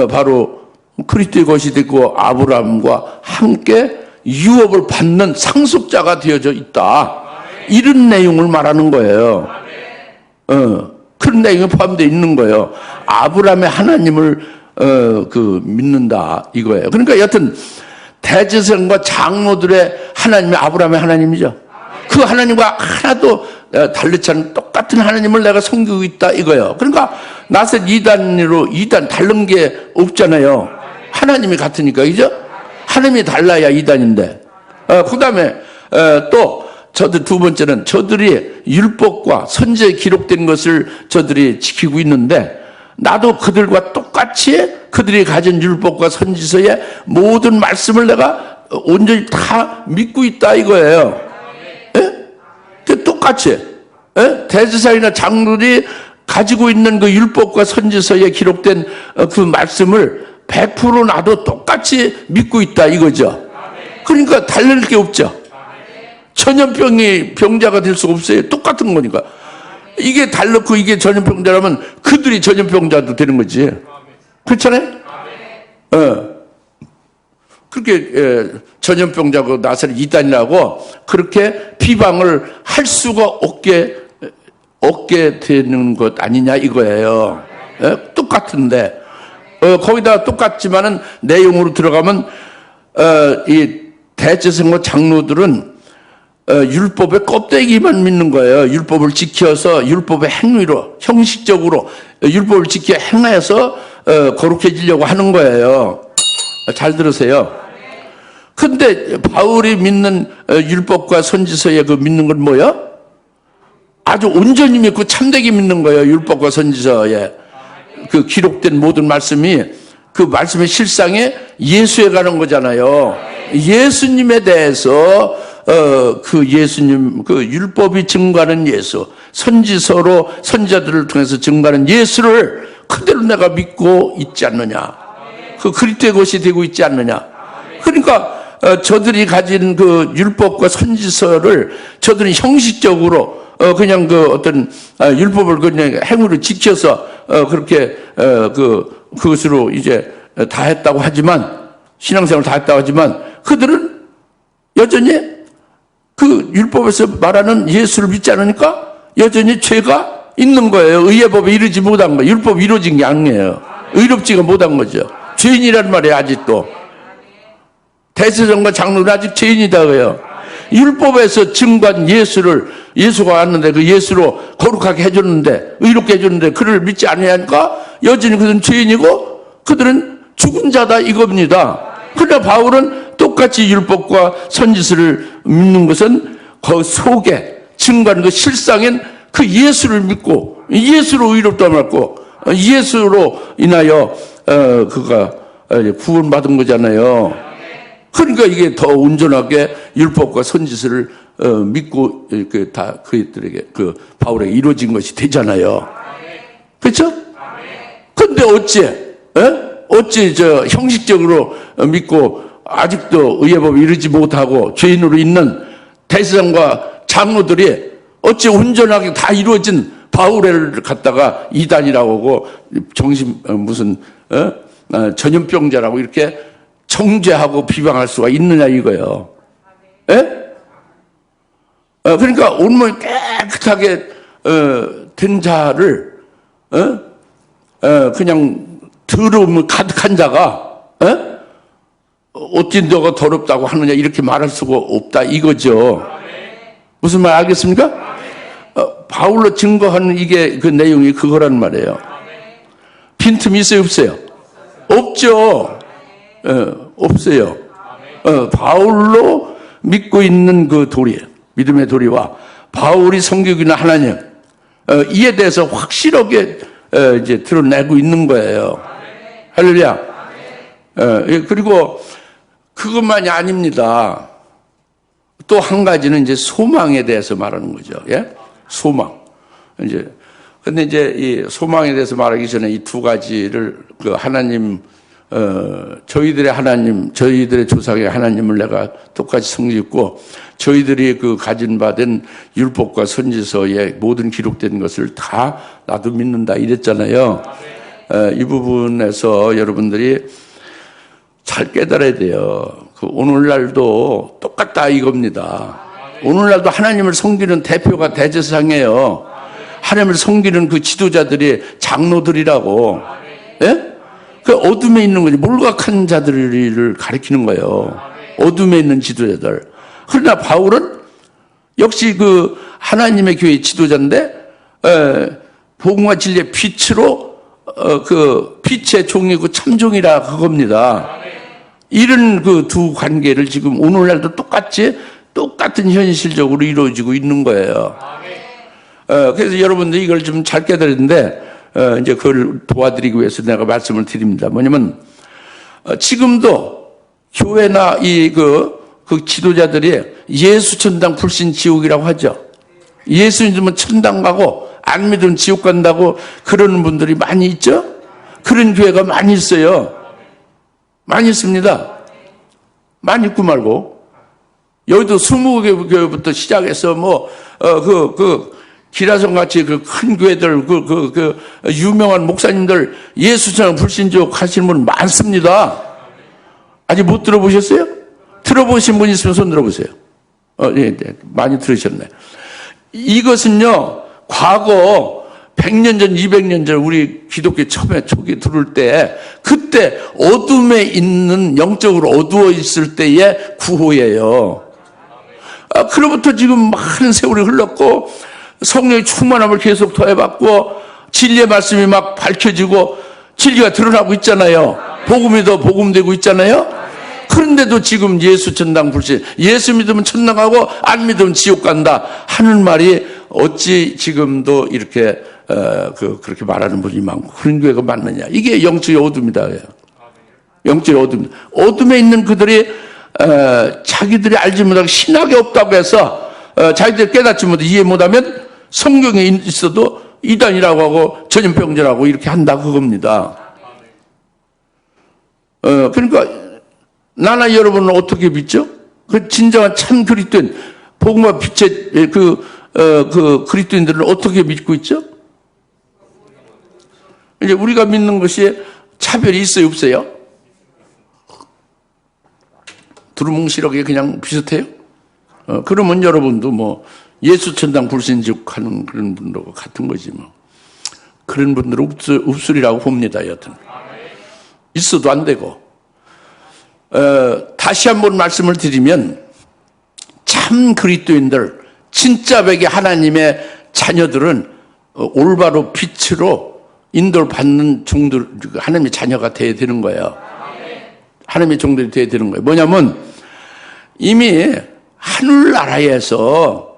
바로 그리스도의 것이 되고 아브라함과 함께 유업을 받는 상속자가 되어져 있다. 이런 내용을 말하는 거예요. 그런 내용이 포함되어 있는 거예요. 아브라함의 하나님을 믿는다 이거예요. 그러니까 여튼 대제사장과 장로들의 하나님이 아브라함의 하나님이죠. 그 하나님과 하나도 다르지 않은 똑같은 하나님을 내가 섬기고 있다 이거예요. 그러니까 나셋 이단 다른 게 없잖아요. 하나님이 같으니까, 그죠? 하나님이 달라야 이단인데. 그 다음에 또 저들 두 번째는 저들이 율법과 선지에 기록된 것을 저들이 지키고 있는데, 나도 그들과 똑같이 그들이 가진 율법과 선지서의 모든 말씀을 내가 온전히 다 믿고 있다 이거예요. 똑같이 대제사장이나 장로들이 가지고 있는 그 율법과 선지서에 기록된 그 말씀을 100% 나도 똑같이 믿고 있다 이거죠. 그러니까 다를 게 없죠. 전염병이 병자가 될 수가 없어요. 똑같은 거니까. 이게 달랐고 이게 전염병자라면 그들이 전염병자도 되는 거지. 그렇잖아요? 그렇게 전염병자고 나사렛 이단이라고 그렇게 비방을 할 수가 없게 되는 것 아니냐 이거예요. 똑같은데 거기다 똑같지만은 내용으로 들어가면 이 대제사장과 장로들은 율법의 껍데기만 믿는 거예요. 율법을 지켜서 율법의 행위로 형식적으로 율법을 지켜 행해서 거룩해지려고 하는 거예요. 잘 들으세요. 근데 바울이 믿는 율법과 선지서에 그 믿는 건 뭐야? 아주 온전히 믿고 참되게 믿는 거예요. 율법과 선지서에 그 기록된 모든 말씀이 그 말씀의 실상에 예수에 가는 거잖아요. 예수님에 대해서 그 예수님, 그 율법이 증거하는 예수, 선지서로 선지자들을 통해서 증거하는 예수를 그대로 내가 믿고 있지 않느냐. 그 그리스도의 것이 되고 있지 않느냐. 그러니까 저들이 가진 그 율법과 선지서를 저들은 형식적으로 그냥 그 어떤 율법을 그냥 행위로 지켜서 그렇게 그것으로 이제 다 했다고 하지만, 신앙생활을 다 했다고 하지만 그들은 여전히 그 율법에서 말하는 예수를 믿지 않으니까 여전히 죄가 있는 거예요. 의의 법에 이르지 못한 거예요. 율법이 이루어진 게 아니에요. 의롭지가 못한 거죠. 죄인이란 말이에요. 아직도 대제사장과 장로는 아직 죄인이다 그래요. 율법에서 증거한 예수가 왔는데 그 예수로 거룩하게 해줬는데, 의롭게 해줬는데 그를 믿지 않으니까 여전히 그들은 죄인이고 그들은 죽은 자다 이겁니다. 그러나 바울은 똑같이 율법과 선지서를 믿는 것은 그 속에 증거하는 그 실상인 그 예수를 믿고 예수로 의롭다 말고 예수로 인하여 그가 구원받은 거잖아요. 그러니까 이게 더 온전하게 율법과 선지서를 믿고 이렇게 다 그들에게 그 바울에게 이루어진 것이 되잖아요. 그렇죠? 근데 어찌 저 형식적으로 믿고 아직도 의의 법에 이르지 못하고 죄인으로 있는 대제사장과 장로들이 어찌 온전하게 다 이루어진 바울을 갖다가 이단이라고 하고 무슨 전염병자라고 이렇게 정죄하고 비방할 수가 있느냐 이거예요. 예? 그러니까 온몸이 깨끗하게 된 자를 그냥 더러움 가득한 자가 어찌 너가 더럽다고 하느냐 이렇게 말할 수가 없다 이거죠. 무슨 말 알겠습니까? 바울로 증거하는 이게 그 내용이 그거란 말이에요. 빈틈이 있어요 없어요? 없죠. 없어요. 바울로 믿고 있는 그 도리, 믿음의 도리와 바울이 섬기고 하나님, 이에 대해서 확실하게 이제 드러내고 있는 거예요. 할렐루야. 그리고 그것만이 아닙니다. 또 한 가지는 이제 소망에 대해서 말하는 거죠. 예? 소망. 근데 이제 이 소망에 대해서 말하기 전에 이 두 가지를 그 하나님, 저희들의 하나님, 저희들의 조상의 하나님을 내가 똑같이 섬기고 저희들이 그 가진 바된 율법과 선지서에 모든 기록된 것을 다 나도 믿는다 이랬잖아요. 이 부분에서 여러분들이 잘 깨달아야 돼요. 그 오늘날도 똑같다 이겁니다. 오늘날도 하나님을 섬기는 대표가 대제사장이에요. 하나님을 섬기는 그 지도자들이 장로들이라고. 예? 그 어둠에 있는 거지. 몰각한 자들을 가리키는 거예요. 어둠에 있는 지도자들. 그러나 바울은 역시 그 하나님의 교회 지도자인데 복음과 진리의 빛으로 그 빛의 종이고 참종이라 그겁니다. 이런 그 두 관계를 지금 오늘날도 똑같은 현실적으로 이루어지고 있는 거예요. 그래서 여러분들이 이걸 좀 잘 깨달았는데 이제 그걸 도와드리기 위해서 내가 말씀을 드립니다. 뭐냐면 지금도 교회나 그 지도자들이 예수 천당 불신 지옥이라고 하죠. 예수 믿으면 천당 가고 안 믿으면 지옥 간다고 그러는 분들이 많이 있죠. 그런 교회가 많이 있어요. 많이 있습니다. 많이 있고 말고. 여기도 20개 교회부터 시작해서 기라성 같이 그 큰 교회들, 유명한 목사님들 예수처럼 불신족 하시는 분 많습니다. 아직 못 들어보셨어요? 들어보신 분 있으면 손 들어보세요. 예, 많이 들으셨네. 이것은요, 과거 100년 전, 200년 전 우리 기독교 처음에 초기 들어올 때 그때 어둠에 있는 영적으로 어두워 있을 때의 구호예요. 그로부터 지금 많은 세월이 흘렀고 성령의 충만함을 계속 더해받고 진리의 말씀이 막 밝혀지고 진리가 드러나고 있잖아요. 복음이 더 복음되고 있잖아요. 그런데도 지금 예수 천당 불신, 예수 믿으면 천당 가고 안 믿으면 지옥 간다 하는 말이 어찌 지금도 이렇게 그렇게 말하는 분이 많고 그런 교회가 많느냐. 이게 영적의 어둠이다. 영적의 어둠. 어둠에 있는 그들이 자기들이 알지 못하고 신학이 없다고 해서 자기들이 깨닫지 못해 이해 못하면 성경에 있어도 이단이라고 하고 전염병자라고 이렇게 한다 그겁니다. 그러니까 나나 여러분은 어떻게 믿죠? 그 진정한 참 그리스도인 복음과 빛의 그 그리스도인들은 어떻게 믿고 있죠? 이제 우리가 믿는 것이 차별이 있어요, 없어요? 두루뭉실하게 그냥 비슷해요? 그러면 여러분도 뭐 예수천당 불신죽하는 그런 분들과 같은 거지 뭐. 그런 분들은 없으리라고 봅니다, 여튼. 있어도 안 되고. 다시 한번 말씀을 드리면 참 그리스도인들, 진짜 백의 하나님의 자녀들은 올바로 빛으로 인도를 받는 종들, 하나님의 자녀가 돼야 되는 거예요. 하나님의 종들이 돼야 되는 거예요. 뭐냐면 이미 하늘나라에서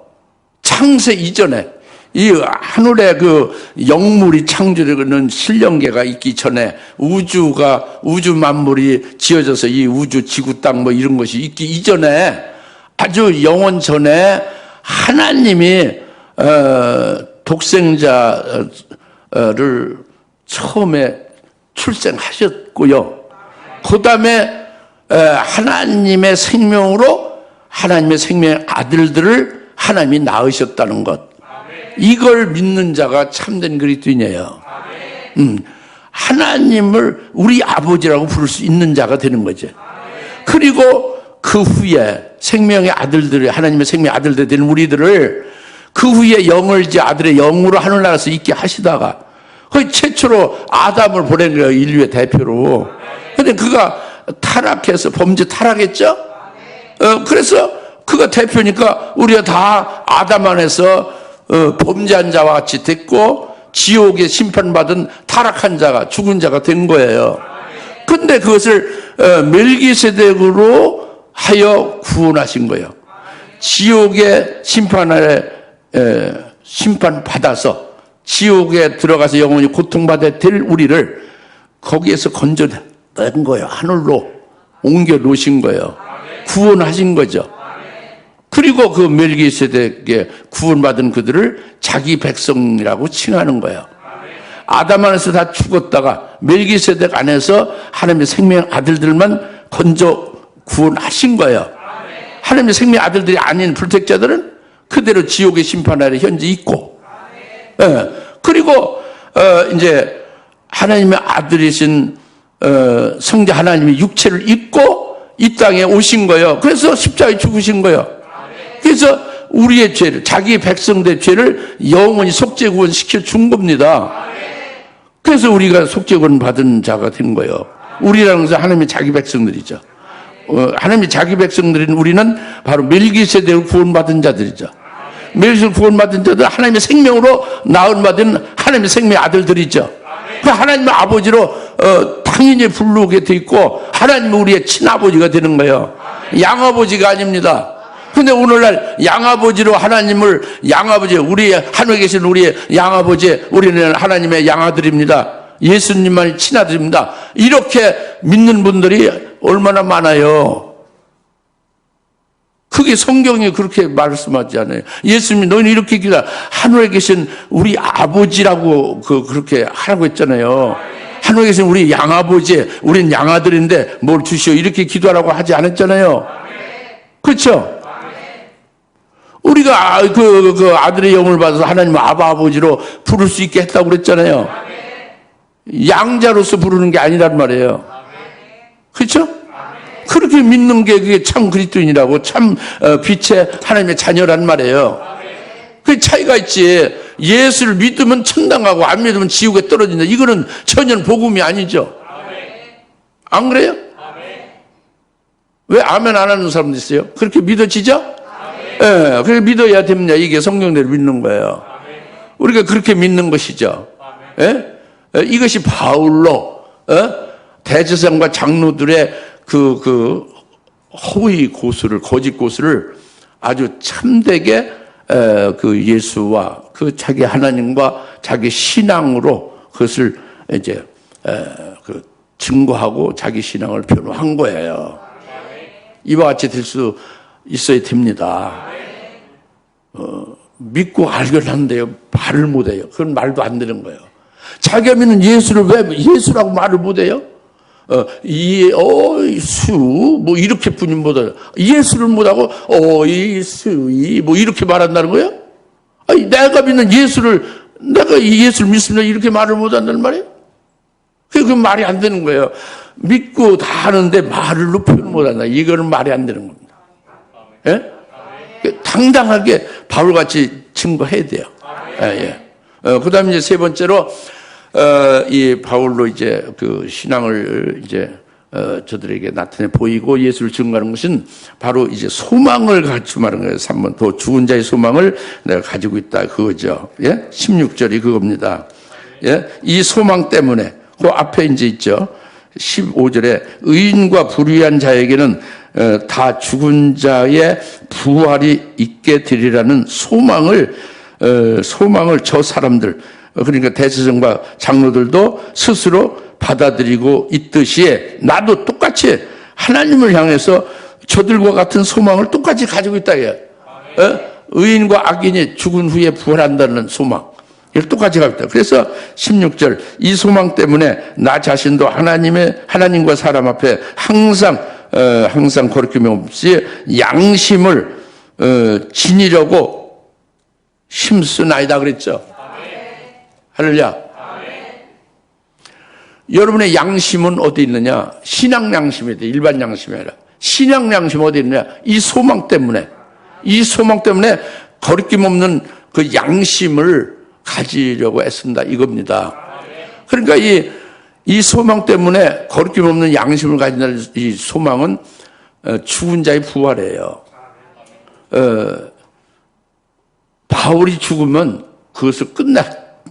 창세 이전에 이 하늘에 그 영물이 창조되는 신령계가 있기 전에 우주 만물이 지어져서 이 우주, 지구, 땅 뭐 이런 것이 있기 이전에 아주 영원 전에 하나님이 독생자를 처음에 출생하셨고요. 그 다음에 하나님의 생명으로 하나님의 생명의 아들들을 하나님이 낳으셨다는 것. 이걸 믿는 자가 참된 그리스도인이에요. 하나님을 우리 아버지라고 부를 수 있는 자가 되는 거죠. 그리고 그 후에 생명의 아들들이 하나님의 생명의 아들들이 되는 우리들을 그 후에 영을 이제 아들의 영으로 하늘나라에서 있게 하시다가 거의 최초로 아담을 보낸 거예요. 인류의 대표로. 근데 그가 타락해서 범죄 타락했죠? 그래서 그가 대표니까 우리가 다 아담 안에서 범죄한 자와 같이 됐고 지옥에 심판받은 타락한 자가 죽은 자가 된 거예요. 근데 그것을 멜기세덱으로 하여 구원하신 거예요. 지옥의 심판 아래 심판받아서 지옥에 들어가서 영원히 고통받아야 될 우리를 거기에서 건져낸 거예요. 하늘로 옮겨 놓으신 거예요. 구원하신 거죠. 그리고 그 멜기세덱에 구원받은 그들을 자기 백성이라고 칭하는 거예요. 아담 안에서 다 죽었다가 멜기세덱 안에서 하나님의 생명 아들들만 건져 구원하신 거예요. 하나님의 생명 아들들이 아닌 불택자들은 그대로 지옥의 심판 아래 현재 있고, 그리고 이제 하나님의 아들이신 성자 하나님의 육체를 입고 이 땅에 오신 거예요. 그래서 십자가에 죽으신 거예요. 그래서 우리의 죄를, 자기 백성들의 죄를 영원히 속죄구원 시켜준 겁니다. 그래서 우리가 속죄구원 받은 자가 된 거예요. 우리라는 것은 하나님의 자기 백성들이죠. 하나님의 자기 백성들인 우리는 바로 멜기세덱을 구원받은 자들이죠. 멜기세덱을 구원받은 자들, 하나님의 생명으로 낳은받은 하나님의 생명의 아들들이죠. 그 하나님의 아버지로 당연히 부르게 돼 있고 하나님은 우리의 친아버지가 되는 거예요. 양아버지가 아닙니다. 근데 오늘날 양아버지로 하나님을 양아버지, 우리 하늘에 계신 우리의 양아버지, 우리는 하나님의 양아들입니다. 예수님만이 친아들입니다. 이렇게 믿는 분들이 얼마나 많아요. 그게 성경이 그렇게 말씀하지 않아요. 예수님이 너희는 이렇게 기도하라. 하늘에 계신 우리 아버지라고 그렇게 하라고 했잖아요. 하늘에 계신 우리 양아버지, 우린 양아들인데 뭘 주시오 이렇게 기도하라고 하지 않았잖아요. 그렇죠? 우리가 그 아들의 영을 받아서 하나님 아바 아버지로 부를 수 있게 했다고 그랬잖아요. 양자로서 부르는 게 아니란 말이에요. 그렇죠? 그렇게 믿는 게 그게 참 그리스도인이라고, 참 빛의 하나님의 자녀란 말이에요. 그 차이가 있지. 예수를 믿으면 천당 가고 안 믿으면 지옥에 떨어진다. 이거는 전혀 복음이 아니죠. 안 그래요? 왜 아멘 안 하는 사람도 있어요? 그렇게 믿어지죠? 예, 그렇게 믿어야 됩니다. 이게 성경대로 믿는 거예요. 우리가 그렇게 믿는 것이죠. 예? 이것이 바울로 대제사장과 장로들의 그 허위 고수를, 거짓 고수를 아주 참되게 그 예수와 그 자기 하나님과 자기 신앙으로 그것을 이제 그 증거하고 자기 신앙을 변호한 거예요. 이와 같이 될 수 있어야 됩니다. 믿고 알긴 하는데요, 말을 못해요. 그건 말도 안 되는 거예요. 자기가 믿는 예수를 왜 예수라고 말을 못해요? 뭐 이렇게 뿐이 못해요. 예수를 못하고 뭐 이렇게 말한다는 거예요? 아니, 내가 믿는 내가 이 예수를 믿습니다 이렇게 말을 못한다는 말이에요? 그 말이 안 되는 거예요. 믿고 다 하는데 말로 표현 못한다. 이거는 말이 안 되는 겁니다. 예? 당당하게 바울같이 증거해야 돼요. 그 다음에 이제 세 번째로, 이 바울로 이제 그 신앙을 이제, 저들에게 나타내 보이고 예수를 증거하는 것은 바로 이제 소망을 갖추는 거예요. 3번. 또 죽은 자의 소망을 내가 가지고 있다. 그거죠. 예? 16절이 그겁니다. 예? 이 소망 때문에, 그 앞에 이제 있죠. 15절에 의인과 불의한 자에게는 다 죽은 자의 부활이 있게 되리라는 소망을 저 사람들, 그러니까 대제사장과 장로들도 스스로 받아들이고 있듯이 나도 똑같이 하나님을 향해서 저들과 같은 소망을 똑같이 가지고 있다. 의인과 악인이 죽은 후에 부활한다는 소망. 이걸 똑같이 가지고 있다. 그래서 16절, 이 소망 때문에 나 자신도 하나님과 사람 앞에 항상 거리낌이 없이 양심을 지니려고 힘쓰나이다 그랬죠. 할렐루야. 여러분의 양심은 어디 있느냐? 신앙 양심이 돼. 일반 양심이 아니라. 신앙 양심 어디 있느냐? 이 소망 때문에 거리낌 없는 그 양심을 가지려고 애쓴다 이겁니다. 그러니까 이 소망 때문에 거리낌 없는 양심을 가진다는 이 소망은 죽은 자의 부활이에요. 바울이 죽으면 그것을 끝난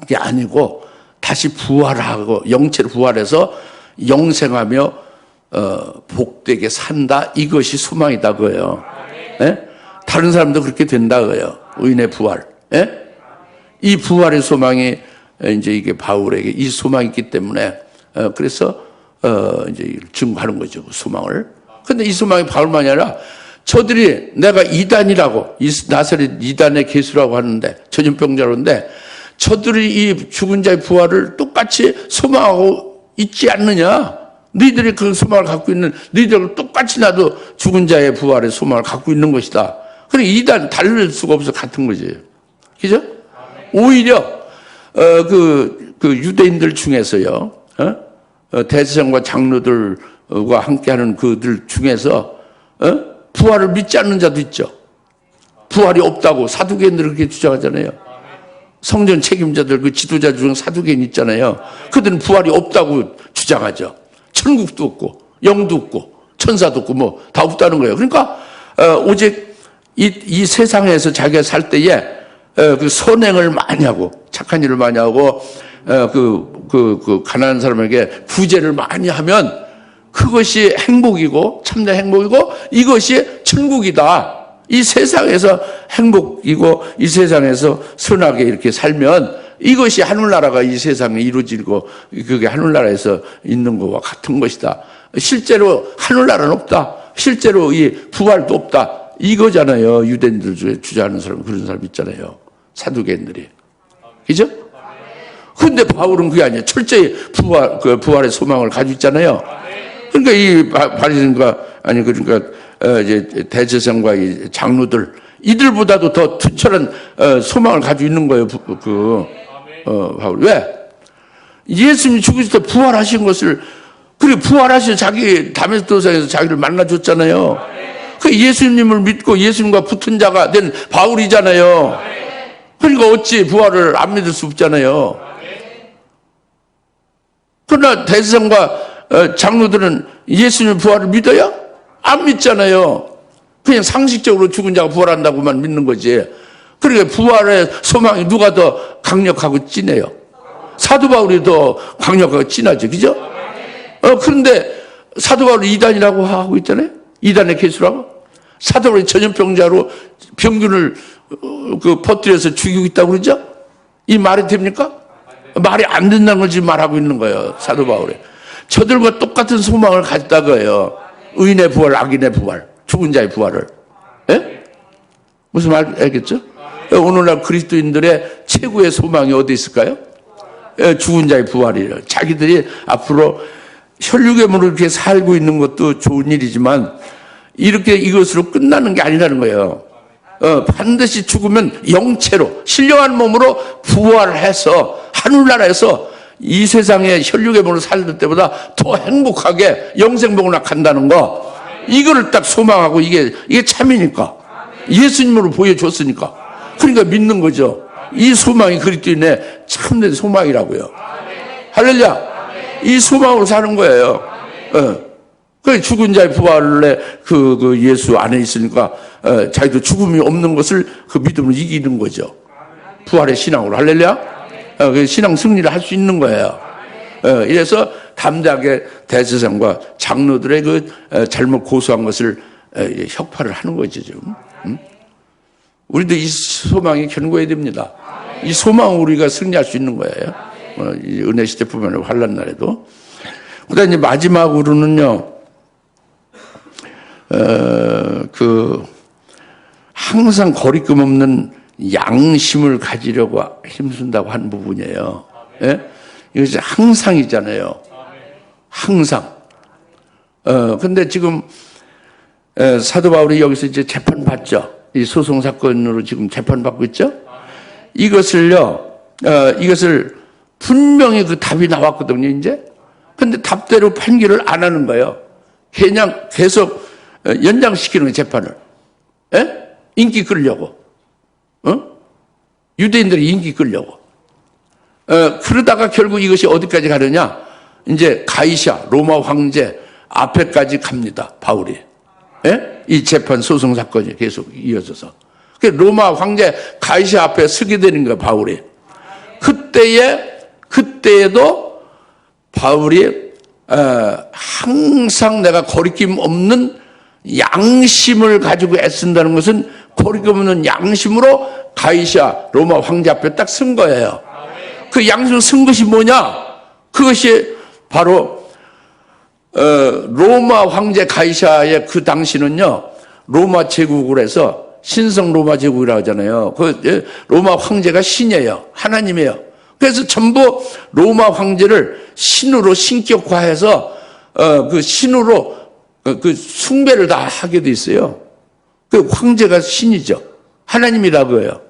게 아니고 다시 부활하고 영체로 부활해서 영생하며 복되게 산다. 이것이 소망이다 그거예요. 예? 다른 사람도 그렇게 된다 그거예요. 의인의 부활. 예? 이 부활의 소망이 이제 이게 바울에게 이 소망이 있기 때문에 그래서 이제 증거하는 거죠. 그 소망을. 근데 이 소망이 바울만이 아니라 저들이 내가 이단이라고 나사렛 이단의 개수라고 하는데 전염병자로인데 저들이 이 죽은 자의 부활을 똑같이 소망하고 있지 않느냐? 너희들이 그 소망을 갖고 있는 너희들과 똑같이 나도 죽은 자의 부활의 소망을 갖고 있는 것이다. 그러니까 이단 다를 수가 없어 같은 거지. 그죠? 오히려 그 유대인들 중에서요, 대제사장과 장로들과 함께하는 그들 중에서 부활을 믿지 않는 자도 있죠. 부활이 없다고 사두개인들은 그렇게 주장하잖아요. 성전 책임자들 그 지도자 중 사두개인 있잖아요. 그들은 부활이 없다고 주장하죠. 천국도 없고 영도 없고 천사도 없고 뭐 다 없다는 거예요. 그러니까 오직 이 세상에서 자기가 살 때에 그 선행을 많이 하고 착한 일을 많이 하고 그 가난한 사람에게 구제를 많이 하면 그것이 행복이고 참된 행복이고 이것이 천국이다. 이 세상에서 행복이고 이 세상에서 선하게 이렇게 살면 이것이 하늘나라가 이 세상에 이루어지고 그게 하늘나라에서 있는 것과 같은 것이다. 실제로 하늘나라는 없다. 실제로 이 부활도 없다. 이거잖아요. 유대인들 중에 주장하는 사람, 그런 사람 있잖아요. 사두개인들이. 그죠? 근데 바울은 그게 아니에요. 철저히 부활의 소망을 가지고 있잖아요. 그러니까 이 바리새인과 그러니까 이제 대제사장과 이 장로들 이들보다도 더 투철한 소망을 가지고 있는 거예요. 바울. 왜? 예수님이 죽으실 때 부활하신 것을 그리고 부활하신 자기 다메섹 도상에서 자기를 만나줬잖아요. 그 예수님을 믿고 예수님과 붙은 자가 된 바울이잖아요. 그러니까 어찌 부활을 안 믿을 수 없잖아요. 그러나 대제사장과 장로들은 예수님 부활을 믿어요? 안 믿잖아요. 그냥 상식적으로 죽은 자가 부활한다고만 믿는 거지. 그러니까 부활의 소망이 누가 더 강력하고 진해요? 사도 바울이 더 강력하고 진하죠. 그죠? 그런데 사도 바울이 이단이라고 하고 있잖아요. 이단의 개수라고. 사도 바울이 전염병자로 병균을 퍼뜨려서 죽이고 있다고 그러죠? 이 말이 됩니까? 말이 안 된다는 걸 지금 말하고 있는 거예요. 사도 바울이. 저들과 똑같은 소망을 가졌다고요. 의인의 부활, 악인의 부활. 죽은 자의 부활을. 예? 무슨 말 알겠죠? 오늘날 그리스도인들의 최고의 소망이 어디 있을까요? 예, 죽은 자의 부활이에요. 자기들이 앞으로 혈육의 몸으로 이렇게 살고 있는 것도 좋은 일이지만 이렇게 이것으로 끝나는 게 아니라는 거예요. 반드시 죽으면 영체로 신령한 몸으로 부활해서 하늘나라에서 이 세상의 혈육의 몸으로 살던 때보다 더 행복하게 영생복으로 간다는 거, 이거를 딱 소망하고 이게 참이니까 예수님으로 보여줬으니까 그러니까 믿는 거죠. 이 소망이 그리스도인의 참된 소망이라고요. 할렐루야. 이 소망으로 사는 거예요. 그 죽은 자의 부활에 그 예수 안에 있으니까 자기도 죽음이 없는 것을 그 믿음으로 이기는 거죠. 부활의 신앙으로. 할렐루야. 그 신앙 승리를 할 수 있는 거예요. 이래서 담대하게 대제사장과 장로들의 그 잘못 고소한 것을 혁파를 하는 거죠 지금. 우리도 이 소망이 견고해야 됩니다. 이 소망으로 우리가 승리할 수 있는 거예요. 이 은혜 시대뿐만 환난 날에도. 그다음에 이제 마지막으로는요. 항상 거리낌 없는 양심을 가지려고 힘쓴다고 하는 부분이에요. 예? 이것이 항상이잖아요. 항상. 근데 지금 사도 바울이 여기서 이제 재판 받죠. 이 소송 사건으로 지금 재판 받고 있죠. 이것을요. 이것을 분명히 그 답이 나왔거든요. 이제. 근데 답대로 판결을 안 하는 거예요. 그냥 계속 연장시키는 거예요, 재판을. 예? 인기 끌려고. 유대인들이 인기 끌려고. 그러다가 결국 이것이 어디까지 가느냐? 이제 가이사, 로마 황제 앞에까지 갑니다, 바울이. 예? 이 재판 소송 사건이 계속 이어져서. 로마 황제 가이사 앞에 서게 되는 거예요, 바울이. 그때에도 바울이 항상 내가 거리낌 없는 양심을 가지고 애쓴다는 것은 거리낌 없는 양심으로 가이사 로마 황제 앞에 딱 쓴 거예요. 그 양심을 쓴 것이 뭐냐? 그것이 바로 로마 황제 가이사의 그 당시는요, 로마 제국을 해서 신성 로마 제국이라고 하잖아요. 그 로마 황제가 신이에요. 하나님이에요. 그래서 전부 로마 황제를 신으로 신격화해서 그 신으로 그 숭배를 다 하게 돼 있어요. 그 황제가 신이죠. 하나님이라고 해요.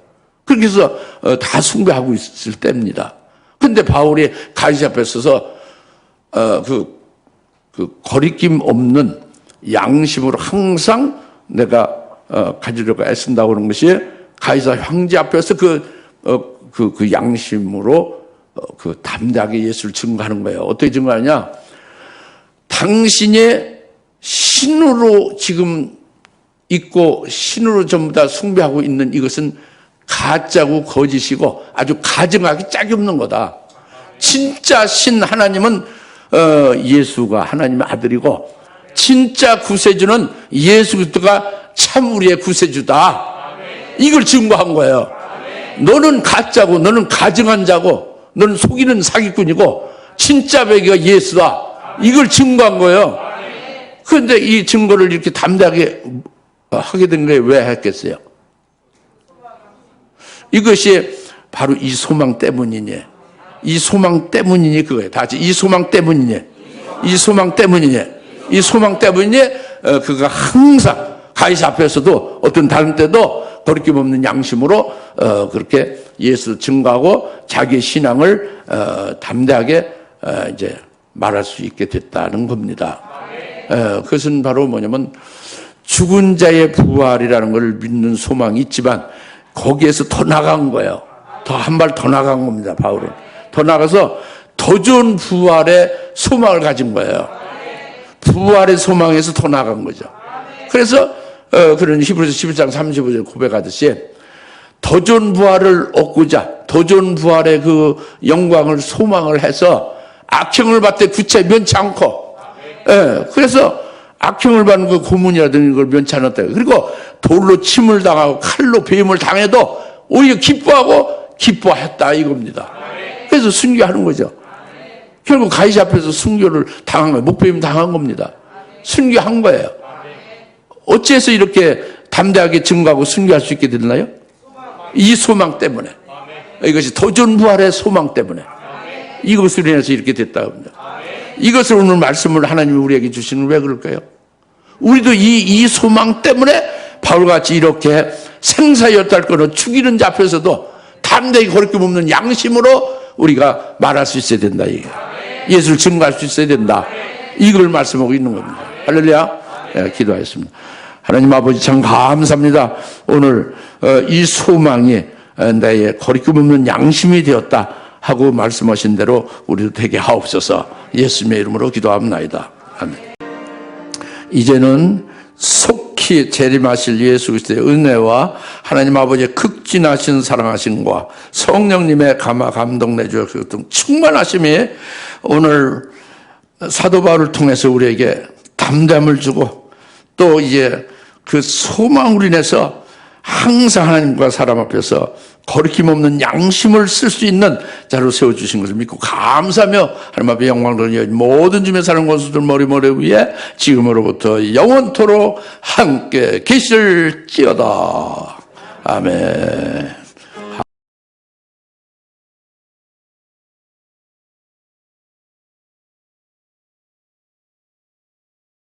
그렇게 해서 다 숭배하고 있을 때입니다. 근데 바울이 가이사 앞에 서서 그 거리낌 없는 양심으로 항상 내가 가지려고 애쓴다고 하는 것이 가이사 황제 앞에서 그 양심으로 그 담대하게 예수를 증거하는 거예요. 어떻게 증거하냐? 당신의 신으로 지금 있고 신으로 전부 다 숭배하고 있는 이것은 가짜고 거짓이고 아주 가증하기 짝이 없는 거다. 진짜 신 하나님은 예수가 하나님의 아들이고 진짜 구세주는 예수 그리스도가 참 우리의 구세주다. 이걸 증거한 거예요. 너는 가짜고 너는 가증한 자고 너는 속이는 사기꾼이고 진짜 배기가 예수다. 이걸 증거한 거예요. 그런데 이 증거를 이렇게 담대하게 하게 된 거에 왜 했겠어요? 이것이 바로 이 소망 때문이니. 이 소망 때문이니 그거예요. 다 같이 이 소망 때문이니. 이 소망 때문이니. 이 소망 때문이니 그가 항상 가이사 앞에서도 어떤 다른 때도 거리낌 없는 양심으로 그렇게 예수 증거하고 자기의 신앙을 담대하게 이제 말할 수 있게 됐다는 겁니다. 그것은 바로 뭐냐면 죽은 자의 부활이라는 걸 믿는 소망이 있지만 거기에서 더 나간 거예요. 더 한 발 더 나간 겁니다. 바울은 더 나가서 더 좋은 부활의 소망을 가진 거예요. 부활의 소망에서 더 나간 거죠. 그래서 그런 히브리서 11장 35절 고백하듯이 더 좋은 부활을 얻고자 더 좋은 부활의 그 영광을 소망을 해서 악형을 받되 구체 면치 않고, 그래서 악형을 받는 그 고문이라든지 걸 면치 않았다. 그리고 돌로 침을 당하고 칼로 배임을 당해도 오히려 기뻐했다 이겁니다. 그래서 순교하는 거죠. 결국 가이사 앞에서 순교를 당한 거예요. 목배임 당한 겁니다. 순교한 거예요. 어째서 이렇게 담대하게 증거하고 순교할 수 있게 됐나요? 이 소망 때문에. 이것이 도전 부활의 소망 때문에. 이것으로 인해서 이렇게 됐다고 합니다. 이것을 오늘 말씀을 하나님이 우리에게 주시는 왜 그럴까요? 우리도 이 소망 때문에 바울같이 이렇게 생사여탈 끊어 죽이는 자 앞에서도 담대히 거리낌 없는 양심으로 우리가 말할 수 있어야 된다. 예수를 증거할 수 있어야 된다. 이걸 말씀하고 있는 겁니다. 할렐루야. 네, 기도하겠습니다. 하나님 아버지 참 감사합니다. 오늘 이 소망이 나의 거리낌 없는 양심이 되었다 하고 말씀하신 대로 우리도 되게 하옵소서. 예수님의 이름으로 기도합니다. 아멘. 이제는 속히 재림하실 예수 그리스도의 은혜와 하나님 아버지의 극진하신 사랑하심과 성령님의 감동 내주어 충만하심이 오늘 사도 바울을 통해서 우리에게 담대함을 주고 또 이제 그 소망으로 인해서 항상 하나님과 사람 앞에서 거리낌 없는 양심을 쓸 수 있는 자로 세워주신 것을 믿고 감사하며 하나님 앞에 영광을 돌려 모든 주의 사랑 권수들 머리머리 위에 지금으로부터 영원토록 함께 계실지어다. 아멘.